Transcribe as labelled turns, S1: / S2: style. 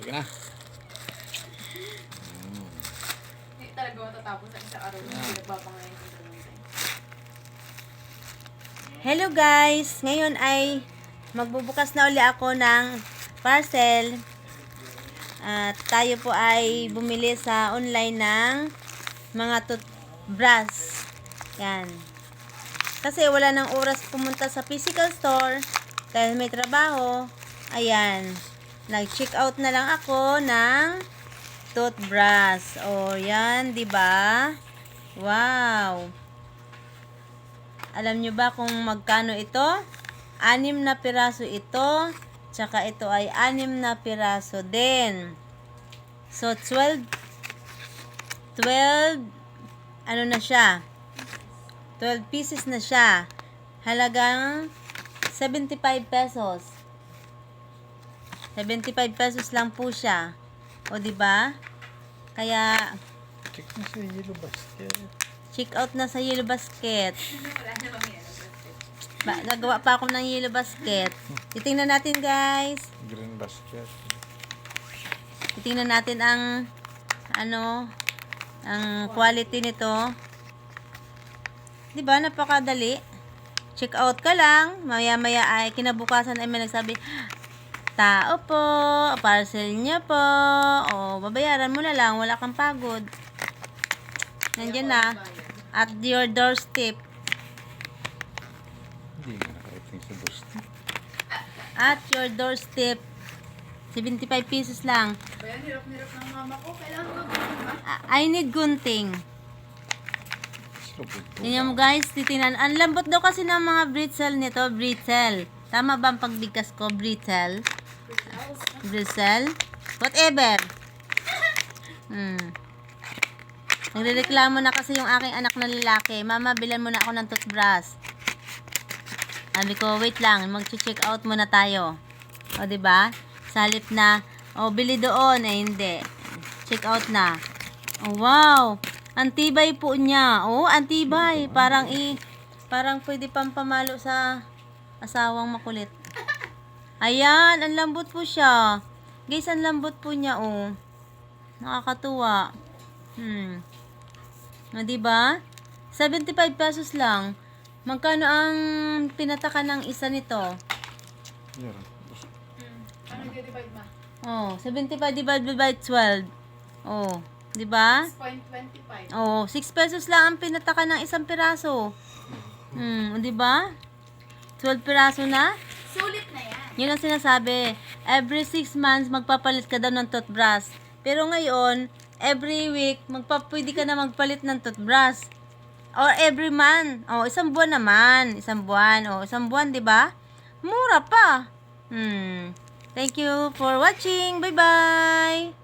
S1: Sige na.
S2: Hindi talaga matatapos ang isang araw na nagpapangayon ng dalawang tayo.
S3: Hello guys! Ngayon ay magbubukas na uli ako ng parcel. At tayo po ay bumili sa online ng mga toothbrush. Yan. Kasi wala nang oras pumunta sa physical store dahil may trabaho. Ayan. Nag-check out na lang ako ng toothbrush. O, yan, 'di ba? Wow. Alam nyo ba kung magkano ito? 6 na piraso ito. Tsaka ito ay 6 na piraso din. So, 12 ano na siya? 12 pieces na siya. Halagang 75 pesos. 75 pesos lang po siya. O, diba? Kaya,
S1: Check na sa yellow basket.
S3: check out na sa Yellow Basket.
S2: Wala namang yan.
S3: Nagawa pa ako ng Yellow Basket. Titingnan natin, guys.
S1: Green basket.
S3: Titingnan natin ang ang quality nito. 'Di ba? Napakadali. Check out ka lang, maya-maya ay kinabukasan ay may nagsabi, "Tao po, parcel niya po." O, babayaran mo na lang, wala kang pagod. Nandiyan na at your doorstep.
S1: Hindi nga nakarating sa basket.
S3: At your doorstep. 75 pesos lang.
S2: Bayan, hirap-hirap ng mama ko. Kailangan mag-gumba.
S3: I need gunting.
S1: Slupid po.
S3: Tingnan mo guys, titingnan. Ang lambot daw kasi ng mga brittle nito, brittle. Tama ba ang pagbigkas ko? Brittle? Brittle? Whatever. Nagrereklamo na kasi yung aking anak na lalaki. Mama, bilan mo na ako ng toothbrush. Sabi ko, wait lang, mag-check out muna tayo. O, diba? Sa halip na, bili doon, hindi. Check out na. Oh, wow! Antibay po niya. Oh, antibay. Parang pwede pang pamalo sa asawang makulit. Ayan, ang lambot po siya. Guys, ang lambot po niya, oh. Nakakatuwa. O, diba? 75 pesos lang. Magkano ang pinataka ng isa nito?
S1: Yan.
S2: Ano nag-divide ma?
S3: Oh, 75 divided by 12. Oh, 'di ba?
S2: 6.25.
S3: Oh, 6 pesos lang ang pinataka ng isang piraso. 'Di ba? 12 piraso na?
S2: Sulit na yan.
S3: Yun ang sinasabi. Every 6 months magpapalit ka daw ng toothbrush. Pero ngayon, every week pwede ka na magpalit ng toothbrush. Or every month. Oh, isang buwan naman. Isang buwan. Oh, isang buwan, 'di ba? Mura pa. Thank you for watching. Bye-bye.